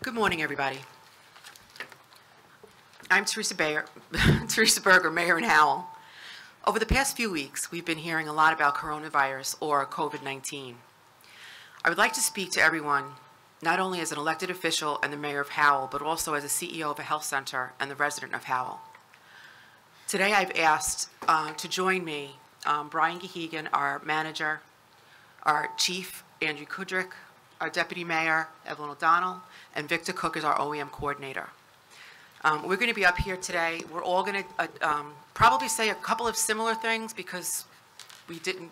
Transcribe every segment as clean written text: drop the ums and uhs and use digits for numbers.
Good morning, everybody. I'm Teresa Berger, Mayor in Howell. Over the past few weeks, we've been hearing a lot about coronavirus or COVID-19. I would like to speak to everyone, not only as an elected official and the Mayor of Howell, but also as a CEO of a health center and the resident of Howell. Today, I've asked to join me Brian Gehegan, our manager, our chief, Andrew Kudrick, our deputy mayor, Evelyn O'Donnell, and Victor Cook is our OEM coordinator. We're going to be up here today. We're all going to probably say a couple of similar things because we didn't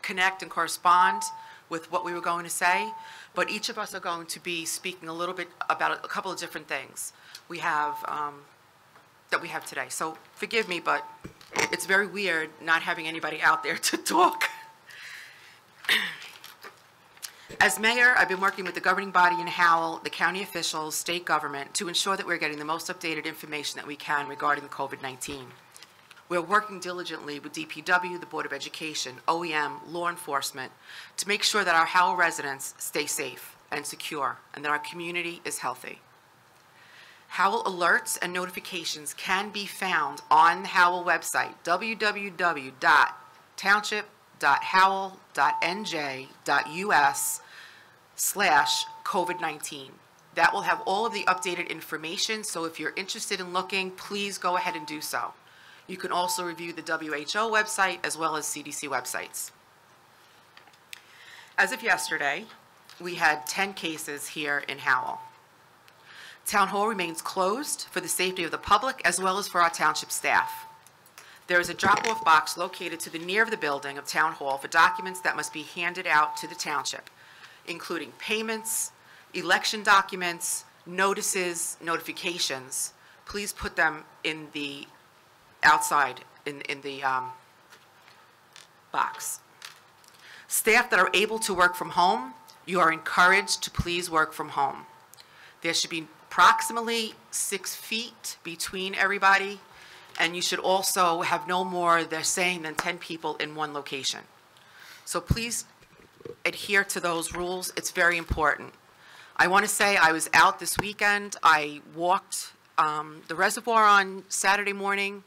connect and correspond with what we were going to say, but each of us are going to be speaking a little bit about a couple of different things we have that we have today. So forgive me, but it's very weird not having anybody out there to talk. As mayor, I've been working with the governing body in Howell, the county officials, state government, to ensure that we're getting the most updated information that we can regarding the COVID-19. We're working diligently with DPW, the Board of Education, OEM, law enforcement, to make sure that our Howell residents stay safe and secure, and that our community is healthy. Howell alerts and notifications can be found on the Howell website, www.township.howell.nj.us/COVID-19. That will have all of the updated information, so if you're interested in looking, please go ahead and do so. You can also review the WHO website as well as CDC websites. As of yesterday, we had 10 cases here in Howell. Town Hall remains closed for the safety of the public as well as for our township staff. There is a drop-off box located to the near of the building of Town Hall for documents that must be handed out to the township, including payments, election documents, notices, notifications. Please put them in the outside in the box. Staff that are able to work from home, you are encouraged to please work from home. There should be approximately 6 feet between everybody, and you should also have no more, they're saying, than 10 people in one location. So please adhere to those rules. It's very important. I want to say I was out this weekend. I walked the reservoir on Saturday morning.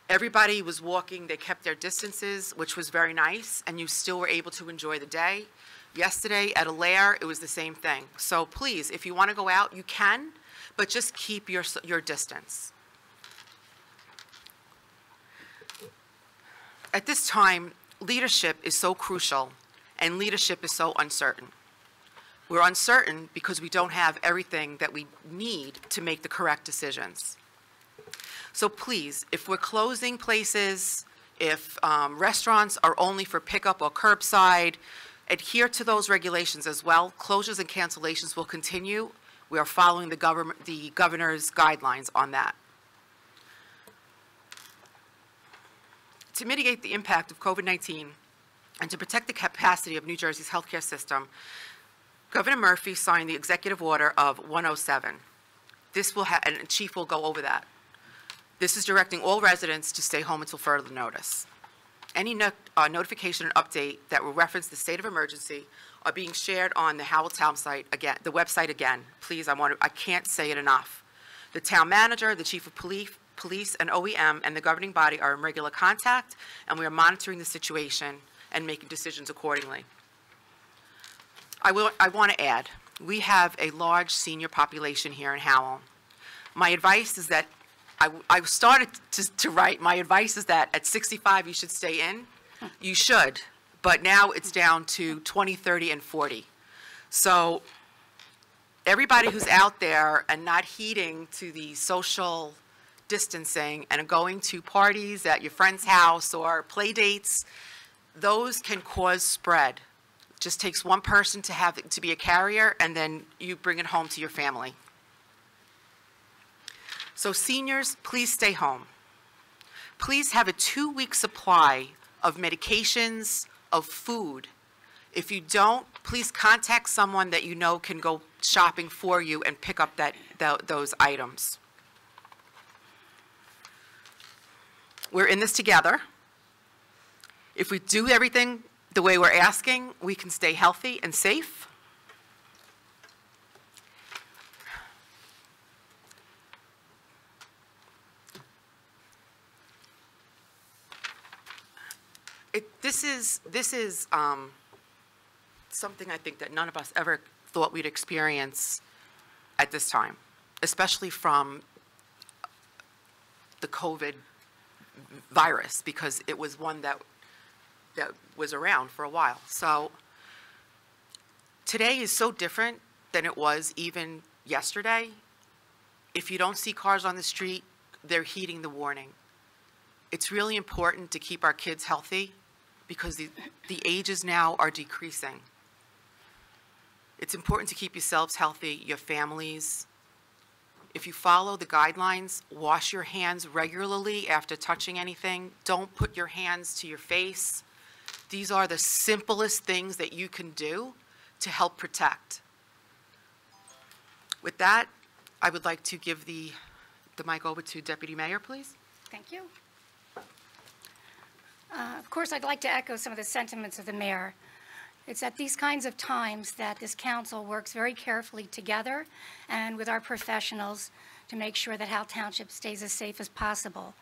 Everybody was walking. They kept their distances, which was very nice, and you still were able to enjoy the day. Yesterday at Alair, it was the same thing. So please, if you want to go out, you can, but just keep your distance. At this time, leadership is so crucial, and leadership is so uncertain. We're uncertain because we don't have everything that we need to make the correct decisions. So please, if we're closing places, if restaurants are only for pickup or curbside, adhere to those regulations as well. Closures and cancellations will continue. We are following the governor's guidelines on that. To mitigate the impact of COVID-19 and to protect the capacity of New Jersey's healthcare system, Governor Murphy signed the executive order of 107. This will and the chief will go over that. This is directing all residents to stay home until further notice. Any notification and update that will reference the state of emergency are being shared on the Howell Town site again, the website again. Please, I can't say it enough. The town manager, the chief of police and OEM and the governing body are in regular contact, and we are monitoring the situation and making decisions accordingly. I want to add, we have a large senior population here in Howell. My advice is that, I started to write, my advice is that at 65 you should stay in. You should, but now it's down to 20, 30, and 40. So everybody who's out there and not heeding to the social distancing and going to parties at your friend's house or play dates, those can cause spread. It just takes one person to be a carrier, and then you bring it home to your family. So seniors, please stay home. Please have a 2-week supply of medications, of food. If you don't, please contact someone that you know can go shopping for you and pick up those items. We're in this together. If we do everything the way we're asking, we can stay healthy and safe. This is something I think that none of us ever thought we'd experience at this time, especially from the COVID virus, because it was one that was around for a while. So today is so different than it was even yesterday. If you don't see cars on the street, they're heeding the warning. It's really important to keep our kids healthy because the ages now are decreasing. It's important to keep yourselves healthy, your families. If you follow the guidelines, wash your hands regularly after touching anything. Don't put your hands to your face. These are the simplest things that you can do to help protect. With that, I would like to give the mic over to Deputy Mayor, please. Thank you. Of course, I'd like to echo some of the sentiments of the mayor. It's at these kinds of times that this council works very carefully together and with our professionals to make sure that Howell Township stays as safe as possible.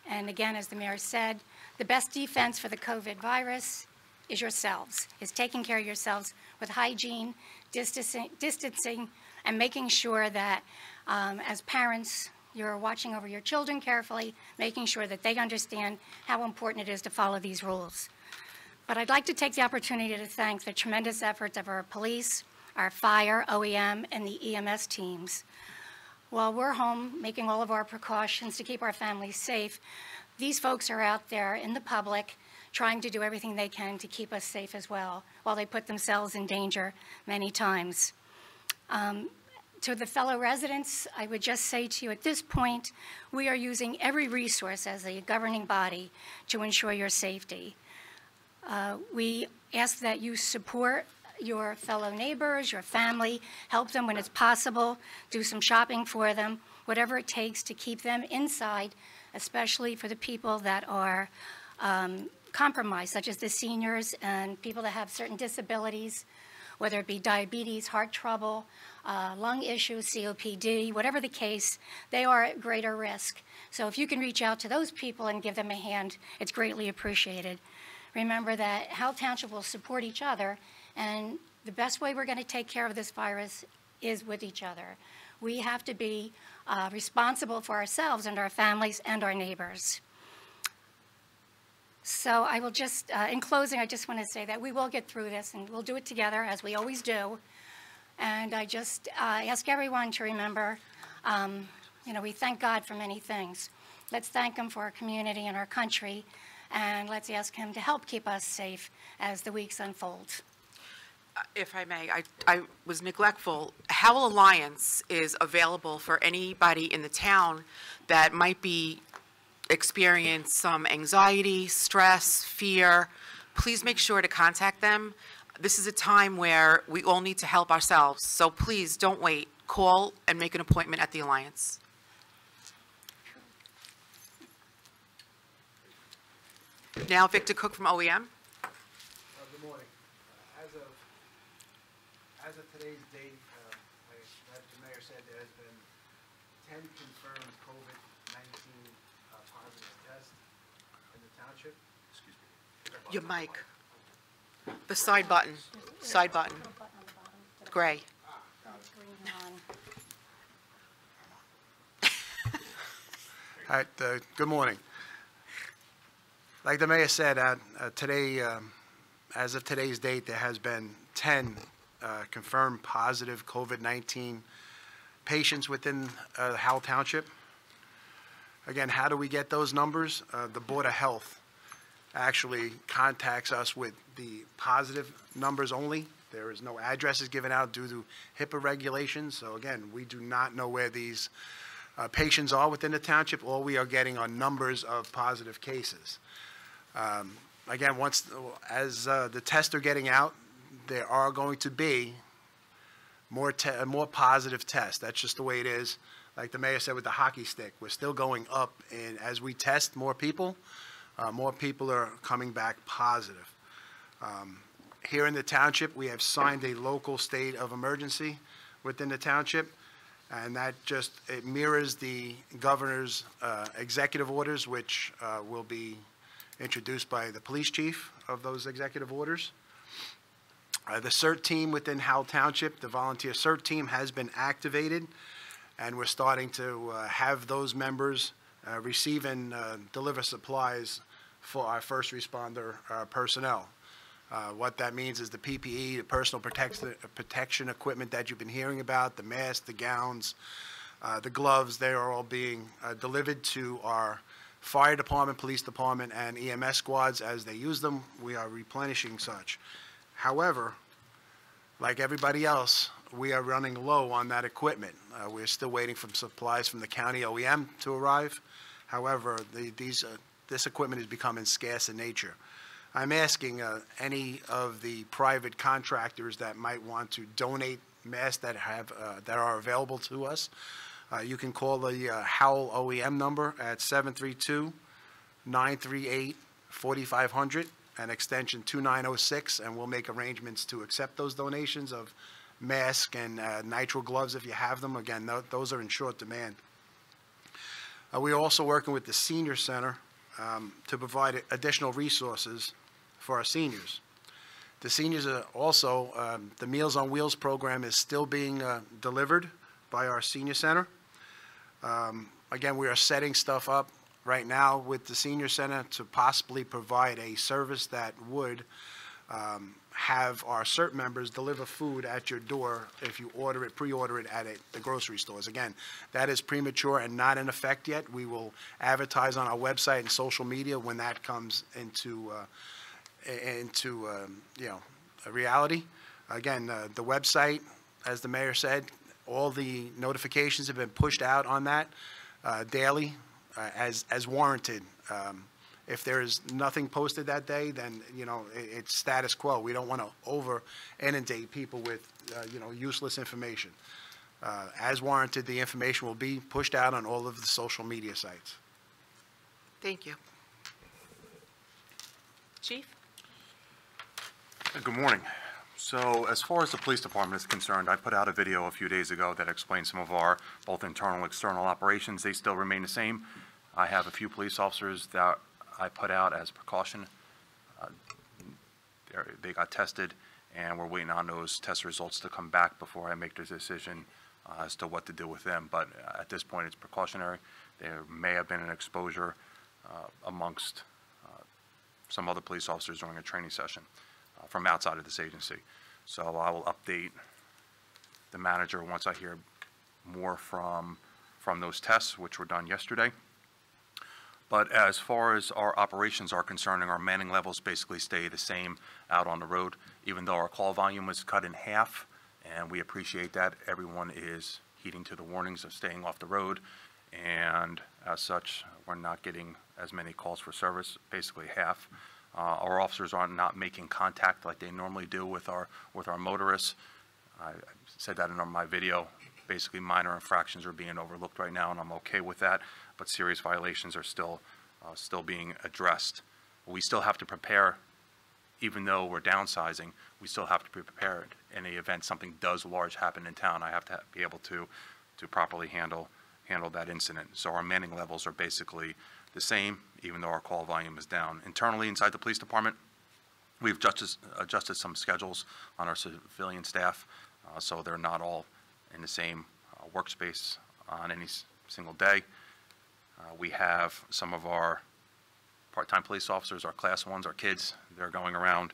And again, as the mayor said, the best defense for the COVID virus is yourselves, is taking care of yourselves with hygiene, distancing, and making sure that as parents, you're watching over your children carefully, making sure that they understand how important it is to follow these rules. But I'd like to take the opportunity to thank the tremendous efforts of our police, our fire, OEM, and the EMS teams. While we're home making all of our precautions to keep our families safe, these folks are out there in the public trying to do everything they can to keep us safe as well, while they put themselves in danger many times. To the fellow residents, I would just say to you at this point, we are using every resource as a governing body to ensure your safety. We ask that you support your fellow neighbors, your family, help them when it's possible, do some shopping for them, whatever it takes to keep them inside, especially for the people that are compromised, such as the seniors and people that have certain disabilities, whether it be diabetes, heart trouble, lung issues, COPD, whatever the case, they are at greater risk. So if you can reach out to those people and give them a hand, it's greatly appreciated. Remember that Howell Township will support each other, and the best way we're going to take care of this virus is with each other. We have to be responsible for ourselves and our families and our neighbors. So I will just, in closing, I just want to say that we will get through this, and we'll do it together, as we always do. And I just ask everyone to remember, we thank God for many things. Let's thank Him for our community and our country, and let's ask Him to help keep us safe as the weeks unfold. If I may, I was neglectful. Howell Alliance is available for anybody in the town that might be experience some anxiety, stress, fear. Please make sure to contact them. This is a time where we all need to help ourselves, so please don't wait. Call and make an appointment at the Alliance. Now, Victor Cook from OEM. Good morning. As of today's date, like the mayor said, there has been 10 confirmed COVID-19 positive tests in the township. Excuse me. Your mic. The side button. Side button. Gray. All right. Good morning. Like the mayor said, today, as of today's date, there has been 10 confirmed positive COVID-19 patients within Howell Township. Again, how do we get those numbers? The Board of Health actually contacts us with the positive numbers only. There is no addresses given out due to HIPAA regulations. So again, we do not know where these patients are within the township. All we are getting are numbers of positive cases. Again, as the tests are getting out, there are going to be more positive tests. That's just the way it is. Like the mayor said with the hockey stick, we're still going up, and as we test more people are coming back positive. Here in the township, we have signed a local state of emergency within the township, and that it mirrors the governor's executive orders, which will be introduced by the police chief of those executive orders. The CERT team within Howell Township, the volunteer CERT team, has been activated, and we're starting to have those members receive and deliver supplies for our first responder personnel. What that means is the PPE, the personal protection equipment that you've been hearing about, the masks, the gowns, the gloves, they are all being delivered to our fire department, police department, and EMS squads as they use them. We are replenishing such. However, like everybody else, we are running low on that equipment. We're still waiting for supplies from the county OEM to arrive. However, this equipment is becoming scarce in nature. I'm asking any of the private contractors that might want to donate masks that are available to us. You can call the Howell OEM number at 732-938-4500 and extension 2906, and we'll make arrangements to accept those donations of masks and nitrile gloves if you have them. Again, those are in short demand. We're also working with the Senior Center to provide additional resources for our seniors. The seniors are also, the Meals on Wheels program is still being delivered by our Senior Center. Again, we are setting stuff up right now with the Senior Center to possibly provide a service that would have our CERT members deliver food at your door if you order it, pre-order it at the grocery stores. Again, that is premature and not in effect yet. We will advertise on our website and social media when that comes into a reality. Again, the website, as the mayor said, all the notifications have been pushed out on that daily as warranted. If there is nothing posted that day, then, it's status quo. We don't want to over inundate people with, useless information. As warranted, the information will be pushed out on all of the social media sites. Thank you. Chief? Good morning. So as far as the police department is concerned, I put out a video a few days ago that explained some of our both internal and external operations. They still remain the same. I have a few police officers that I put out as precaution. They got tested, and we're waiting on those test results to come back before I make the decision as to what to do with them. But at this point, it's precautionary. There may have been an exposure amongst some other police officers during a training session from outside of this agency. So I will update the manager once I hear more from those tests, which were done yesterday. But as far as our operations are concerned, our manning levels basically stay the same out on the road, even though our call volume was cut in half, and we appreciate that. Everyone is heeding to the warnings of staying off the road, and as such, we're not getting as many calls for service, basically half. Our officers are not making contact like they normally do with our motorists. I said that in my video. Basically, minor infractions are being overlooked right now, and I'm okay with that. But serious violations are still being addressed. We still have to prepare, even though we're downsizing. We still have to be prepared in the event something does large happen in town. I have to be able to properly handle that incident. So our manning levels are basically the same, even though our call volume is down. Internally, inside the police department, we've adjusted some schedules on our civilian staff, so they're not all in the same workspace on any single day. We have some of our part-time police officers, our class ones, our kids, they're going around.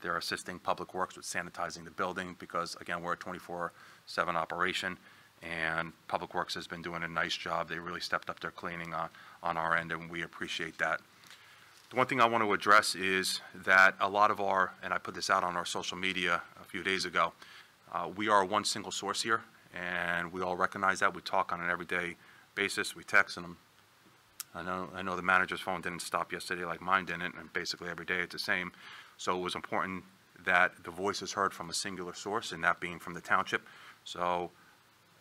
They're assisting Public Works with sanitizing the building because, again, we're a 24/7 operation, and Public Works has been doing a nice job. They really stepped up their cleaning on our end, and we appreciate that. The one thing I want to address is that a lot of and I put this out on our social media a few days ago, we are one single source here, and we all recognize that. We talk on an everyday basis. We text them. I know the manager's phone didn't stop yesterday like mine didn't, and basically every day it's the same. So it was important that the voice is heard from a singular source, and that being from the township. So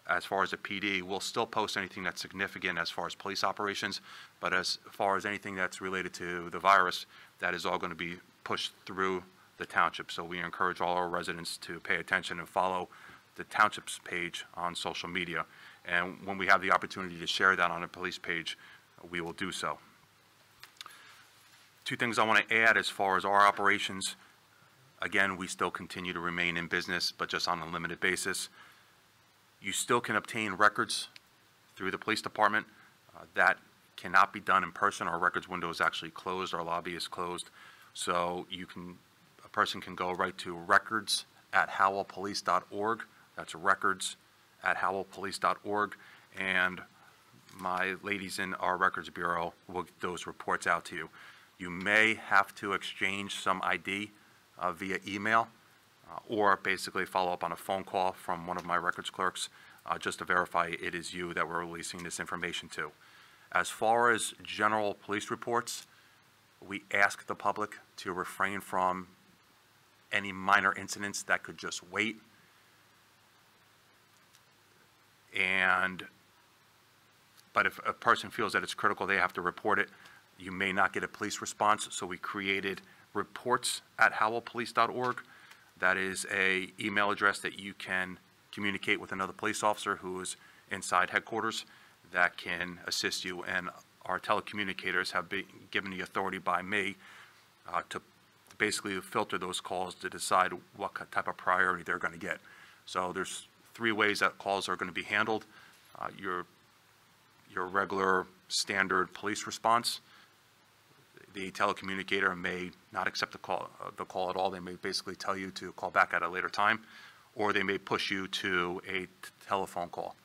as far as the PD, we'll still post anything that's significant as far as police operations, but as far as anything that's related to the virus, that is all going to be pushed through the township. So we encourage all our residents to pay attention and follow the township's page on social media. And when we have the opportunity to share that on a police page, we will do so. Two things I want to add as far as our operations. Again, we still continue to remain in business, but just on a limited basis. You still can obtain records through the police department. That cannot be done in person. Our records window is actually closed. Our lobby is closed. So a person can go right to records@howellpolice.org. That's records@howellpolice.org. And my ladies in our records bureau will get those reports out to you. You may have to exchange some ID via email or basically follow up on a phone call from one of my records clerks just to verify it is you that we're releasing this information to. As far as general police reports, we ask the public to refrain from any minor incidents that could just wait. But if a person feels that it's critical, they have to report it. You may not get a police response, so we created reports@howellpolice.org. That is a email address that you can communicate with another police officer who is inside headquarters that can assist you. And our telecommunicators have been given the authority by me to basically filter those calls to decide what type of priority they're going to get. So there's 3 ways that calls are going to be handled. Your regular standard police response. The telecommunicator may not accept the call at all. They may basically tell you to call back at a later time, or they may push you to a telephone call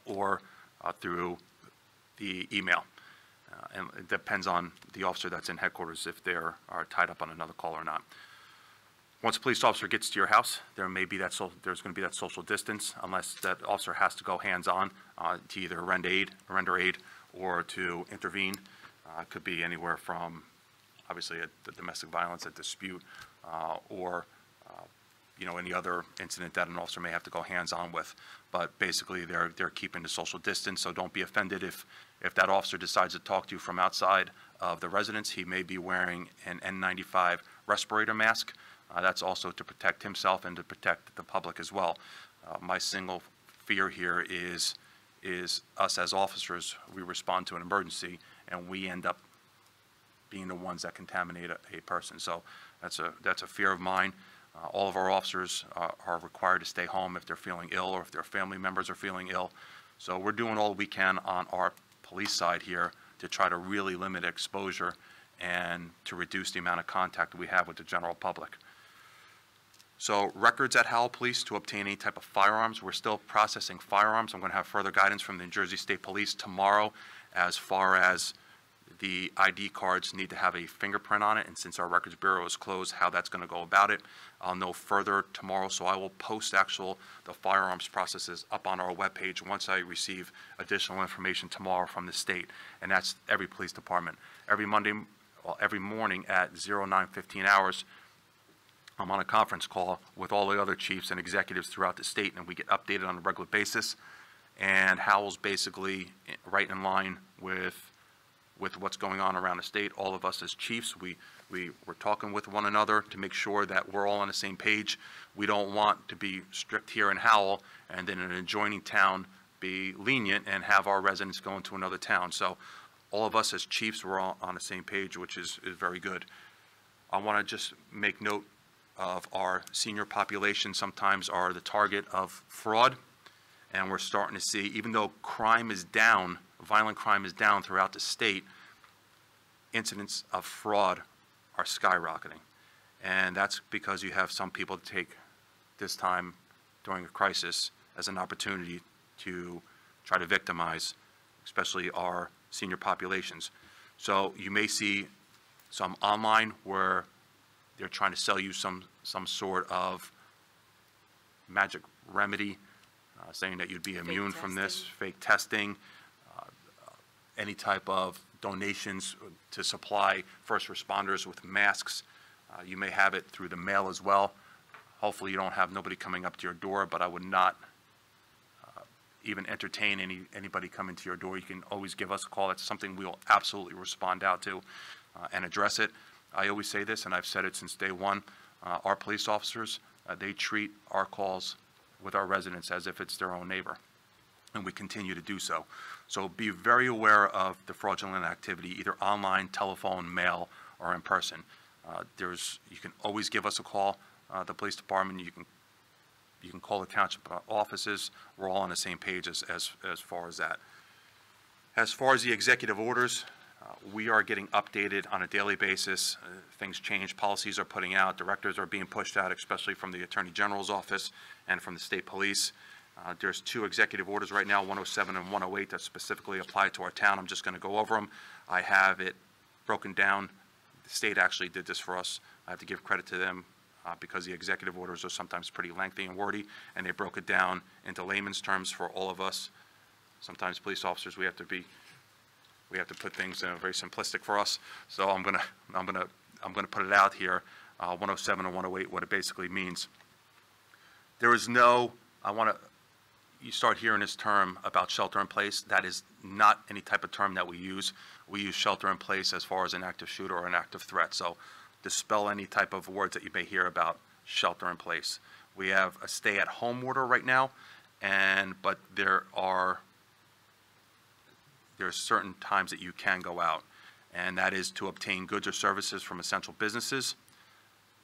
or through the email. And it depends on the officer that's in headquarters if they are tied up on another call or not. Once a police officer gets to your house, there's going to be that social distance unless that officer has to go hands-on to either render aid or to intervene. It could be anywhere from, obviously, a domestic violence, a dispute, or any other incident that an officer may have to go hands-on with. But basically, they're keeping the social distance, so don't be offended if that officer decides to talk to you from outside of the residence. He may be wearing an N95 respirator mask. That's also to protect himself and to protect the public as well. My single fear here is us as officers. We respond to an emergency, and we end up being the ones that contaminate a person. So that's a fear of mine. All of our officers are required to stay home if they're feeling ill or if their family members are feeling ill. So we're doing all we can on our police side here to try to really limit exposure and to reduce the amount of contact we have with the general public. So records at Howell Police to obtain any type of firearms. We're still processing firearms. I'm going to have further guidance from the New Jersey State Police tomorrow as far as the ID cards need to have a fingerprint on it, and since our records bureau is closed, how that's going to go about it. I'll know further tomorrow, so I will post the firearms processes up on our webpage once I receive additional information tomorrow from the state, and that's every police department. Every morning at 09:15 hours, I'm on a conference call with all the other chiefs and executives throughout the state, and we get updated on a regular basis. And Howell's basically right in line with what's going on around the state. All of us as chiefs, we're talking with one another to make sure that we're all on the same page. We don't want to be strict here in Howell and then in an adjoining town be lenient and have our residents go into another town. So all of us as chiefs, we're all on the same page, which is very good. I want to just make note of our senior population sometimes are the target of fraud, and we're starting to see, even though crime is down, violent crime is down throughout the state, incidents of fraud are skyrocketing. And that's because you have some people take this time during a crisis as an opportunity to try to victimize, especially our senior populations. So you may see some online where they're trying to sell you some sort of magic remedy, saying that you'd be immune from this, fake testing, any type of donations to supply first responders with masks. You may have it through the mail as well. Hopefully you don't have nobody coming up to your door, but I would not even entertain anybody coming to your door. You can always give us a call. That's something we'll absolutely respond out to and address it. I always say this, and I've said it since day one, our police officers, they treat our calls with our residents as if it's their own neighbor, and we continue to do so. So be very aware of the fraudulent activity, either online, telephone, mail, or in person. You can always give us a call, the police department. You can call the township offices. We're all on the same page as far as that. As far as the executive orders, we are getting updated on a daily basis. Things change, policies are putting out, directives are being pushed out, especially from the Attorney General's office and from the state police. There's 2 executive orders right now, 107 and 108, that specifically apply to our town. I'm just going to go over them. I have it broken down. The state actually did this for us. I have to give credit to them because the executive orders are sometimes pretty lengthy and wordy, and they broke it down into layman's terms for all of us. Sometimes police officers, we have to put things very simplistic for us. So I'm gonna put it out here. 107 and 108, what it basically means. There is no. You start hearing this term about shelter in place. That is not any type of term that we use. We use shelter in place as far as an active shooter or an active threat. So dispel any type of words that you may hear about shelter in place. We have a stay-at-home order right now, but there are certain times that you can go out, and that is to obtain goods or services from essential businesses,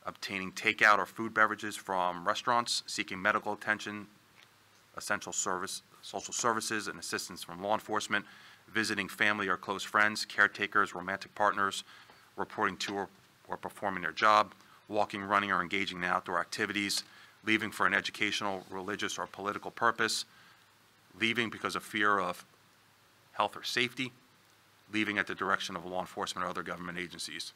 obtaining takeout or food beverages from restaurants, seeking medical attention, essential social services and assistance from law enforcement, visiting family or close friends, caretakers, romantic partners, reporting to or performing their job, walking, running, or engaging in outdoor activities, leaving for an educational, religious, or political purpose, leaving because of fear of health or safety, leaving at the direction of law enforcement or other government agencies.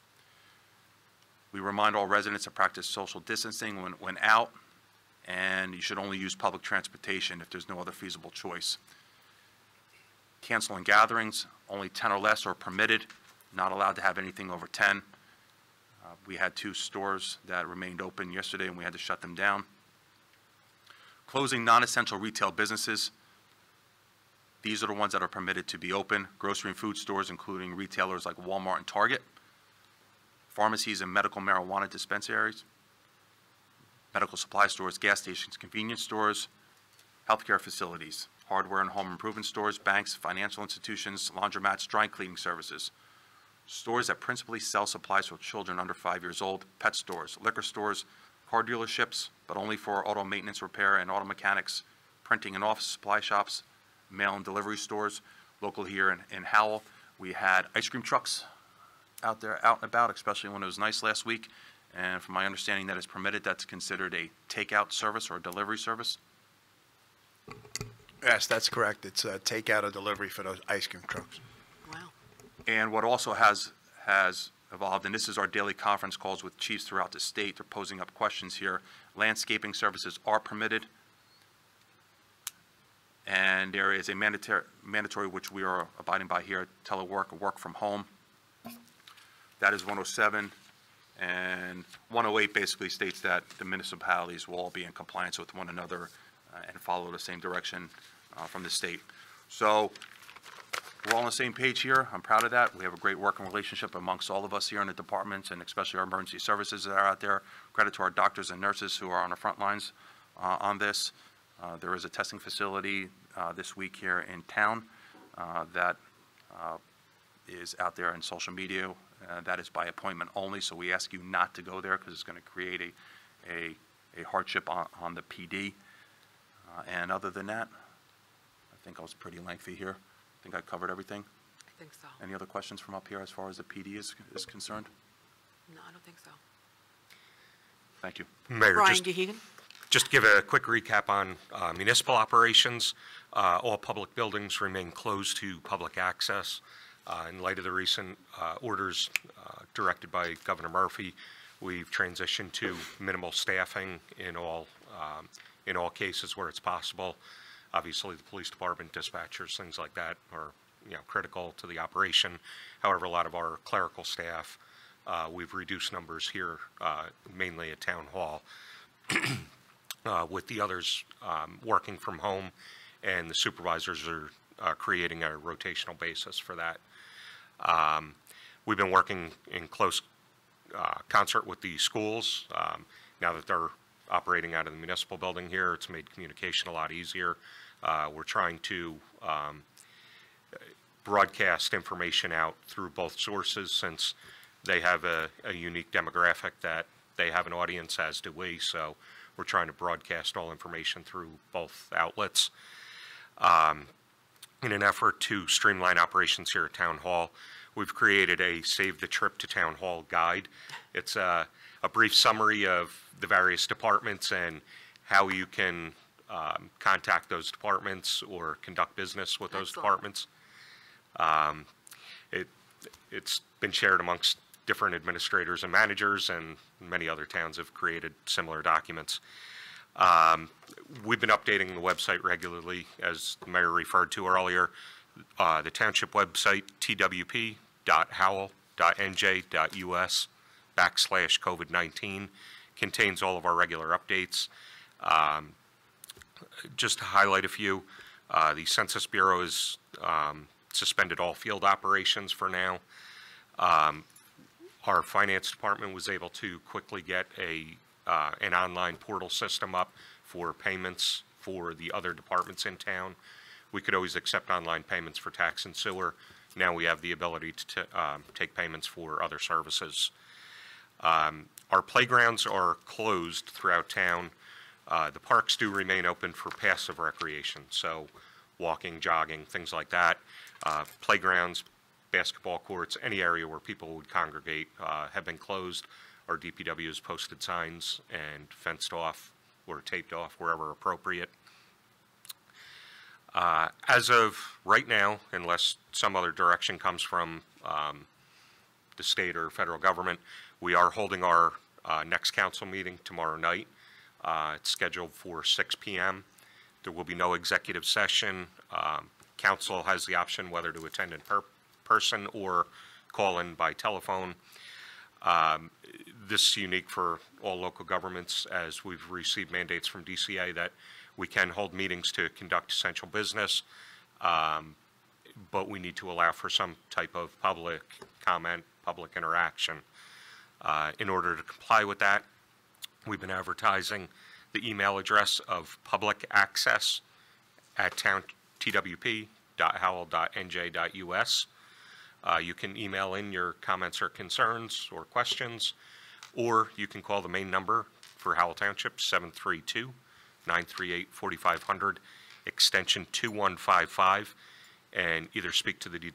We remind all residents to practice social distancing when out, and you should only use public transportation if there's no other feasible choice. Canceling gatherings, only 10 or less are permitted, not allowed to have anything over 10. We had 2 stores that remained open yesterday, and we had to shut them down. Closing non-essential retail businesses. These are the ones that are permitted to be open. Grocery and food stores, including retailers like Walmart and Target. Pharmacies and medical marijuana dispensaries. Medical supply stores, gas stations, convenience stores, healthcare facilities, hardware and home improvement stores, banks, financial institutions, laundromats, dry cleaning services. Stores that principally sell supplies for children under 5 years old, pet stores, liquor stores, car dealerships, but only for auto maintenance repair and auto mechanics, printing and office supply shops, mail and delivery stores. Local here in Howell, we had ice cream trucks out there, out and about, especially when it was nice last week. And from my understanding, that is permitted. That's considered a takeout service or a delivery service. Yes, that's correct. It's a takeout or delivery for those ice cream trucks. Wow. And what also has evolved, and this is our daily conference calls with chiefs throughout the state. They're posing up questions here. Landscaping services are permitted. And there is a mandatory which we are abiding by here, telework or work from home. That is 107. And 108 basically states that the municipalities will all be in compliance with one another and follow the same direction from the state. So we're all on the same page here. I'm proud of that. We have a great working relationship amongst all of us here in the departments, and especially our emergency services that are out there. Credit to our doctors and nurses who are on the front lines on this. There is a testing facility this week here in town that is out there in social media. That is by appointment only, so we ask you not to go there because it's going to create a hardship on the PD. And other than that, I think I was pretty lengthy here. I think I covered everything. I think so. Any other questions from up here as far as the PD is concerned? No, I don't think so. Thank you. Mayor, Brian Gehegan? just to give a quick recap on municipal operations, all public buildings remain closed to public access. In light of the recent orders directed by Governor Murphy, we've transitioned to minimal staffing in all cases where it's possible. Obviously, the police department, dispatchers, things like that are critical to the operation. However, a lot of our clerical staff, we've reduced numbers here, mainly at Town Hall, with the others working from home, and the supervisors are creating a rotational basis for that. We've been working in close concert with the schools. Now that they're operating out of the municipal building here, it's made communication a lot easier. We're trying to broadcast information out through both sources, since They have a unique demographic that they have an audience, as do we, so we're trying to broadcast all information through both outlets. In an effort to streamline operations here at Town Hall, we've created a Save the Trip to Town Hall guide. It's a brief summary of the various departments and how you can contact those departments or conduct business with those departments. It's been shared amongst different administrators and managers, and many other towns have created similar documents. We've been updating the website regularly, as the mayor referred to earlier. The township website, twp.howell.nj.us/COVID-19, contains all of our regular updates. Just to highlight a few, the Census Bureau has suspended all field operations for now. Our finance department was able to quickly get an online portal system up for payments for the other departments in town. We could always accept online payments for tax and sewer. Now we have the ability to take payments for other services. Our playgrounds are closed throughout town. The parks do remain open for passive recreation, so walking, jogging, things like that. Playgrounds, basketball courts, any area where people would congregate have been closed. Our DPW has posted signs and fenced off or taped off wherever appropriate. As of right now, unless some other direction comes from the state or federal government, we are holding our next council meeting tomorrow night. It's scheduled for 6 p.m. There will be no executive session. Council has the option whether to attend in person or call in by telephone. This is unique for all local governments, as we've received mandates from DCA that we can hold meetings to conduct essential business, but we need to allow for some type of public comment, public interaction. In order to comply with that, we've been advertising the email address of publicaccess@twp.howell.nj.us. You can email in your comments or concerns or questions, or you can call the main number for Howell Township, 732-938-4500, extension 2155, and either speak to the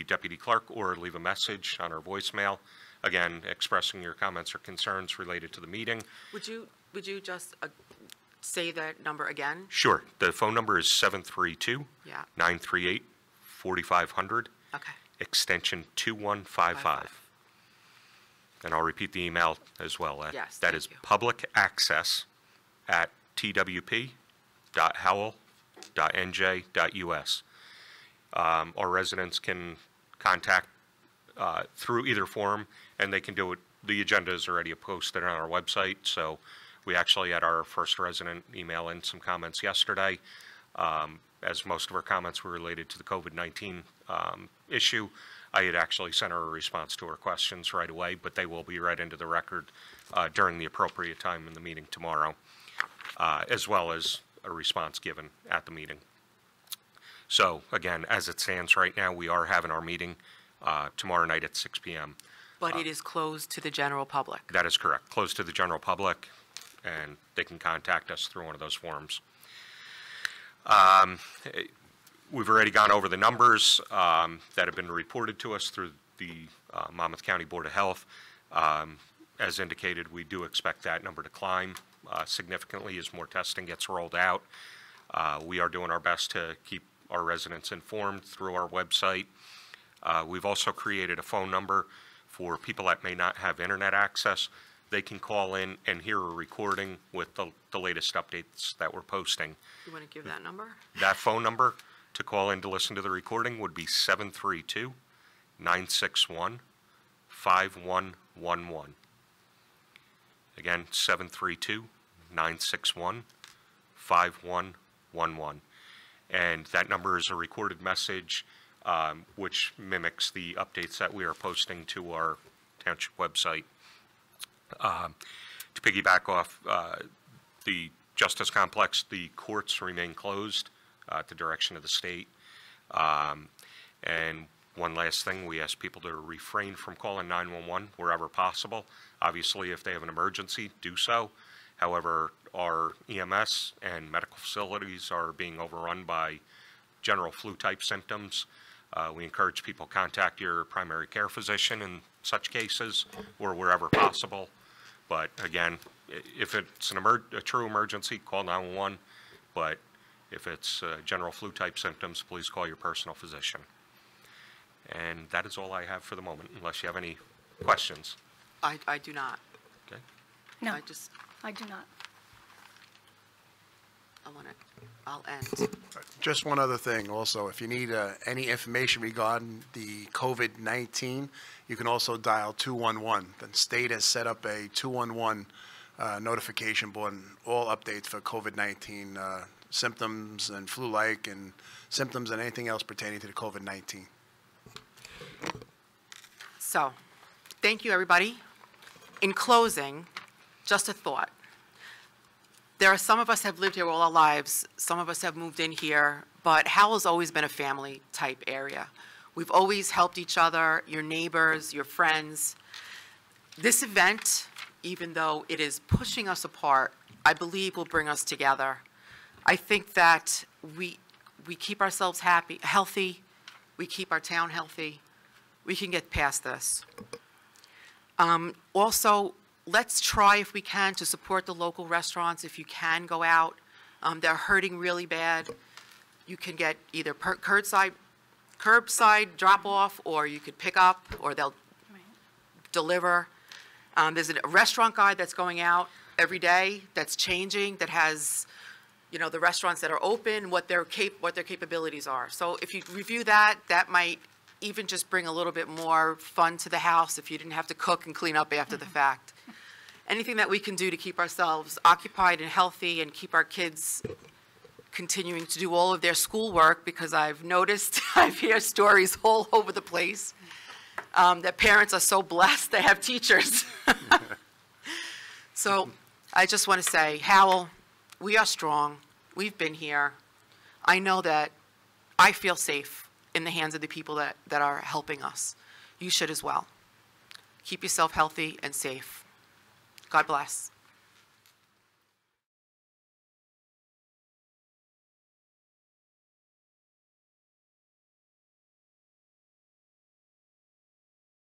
deputy clerk or leave a message on our voicemail, again, expressing your comments or concerns related to the meeting. Would you just say that number again? Sure. The phone number is 732-938-4500. Okay. Extension 2155. And I'll repeat the email as well. Yes, that thank is you. publicaccess@twp.howell.nj.us. Our residents can contact through either form, and they can do it. The agenda is already posted on our website, so we actually had our first resident email in some comments yesterday. As most of our comments were related to the COVID-19 issue, I had actually sent her a response to her questions right away, but they will be read into the record during the appropriate time in the meeting tomorrow, as well as a response given at the meeting. So again, as it stands right now, we are having our meeting tomorrow night at 6 p.m. But it is closed to the general public. That is correct. Closed to the general public, and they can contact us through one of those forms. We've already gone over the numbers that have been reported to us through the Monmouth County Board of Health. As indicated, we do expect that number to climb significantly as more testing gets rolled out. We are doing our best to keep our residents informed through our website. We've also created a phone number for people that may not have internet access. They can call in and hear a recording with the latest updates that we're posting. You want to give that number? That phone number to call in to listen to the recording would be 732-961-5111. Again, 732-961-5111. And that number is a recorded message which mimics the updates that we are posting to our township website. To piggyback off the Justice Complex, the courts remain closed at the direction of the state. And One last thing, we ask people to refrain from calling 911 wherever possible. Obviously, if they have an emergency, do so. However, our EMS and medical facilities are being overrun by general flu-type symptoms. We encourage people to contact your primary care physician in such cases or wherever possible. But again, if it's a true emergency, call 911. But if it's general flu-type symptoms, please call your personal physician. And that is all I have for the moment, unless you have any questions. I do not. Okay. No, I do not. I'll end. Just one other thing also, if you need any information regarding the COVID-19, you can also dial 211. The state has set up a 211 notification board and all updates for COVID-19 symptoms and flu-like and symptoms and anything else pertaining to the COVID-19. So, thank you, everybody. In closing, just a thought. There are some of us have lived here all our lives. Some of us have moved in here, but Howell's always been a family-type area. We've always helped each other, your neighbors, your friends. This event, even though it is pushing us apart, I believe will bring us together. I think that we keep ourselves healthy, we keep our town healthy, we can get past this. Also, let's try, if we can, to support the local restaurants. If you can go out, they're hurting really bad. You can get either curbside drop-off, or you could pick up, or they'll deliver. There's a restaurant guide that's going out every day that's changing, that has, you know, the restaurants that are open, what their capabilities are. So if you review that, that might even just bring a little bit more fun to the house if you didn't have to cook and clean up after the fact. Anything that we can do to keep ourselves occupied and healthy and keep our kids continuing to do all of their schoolwork, because I've noticed, I've heard stories all over the place, that parents are so blessed they have teachers. So I just want to say, Howell, we are strong. We've been here. I know that I feel safe in the hands of the people that are helping us. You should as well. Keep yourself healthy and safe. God bless.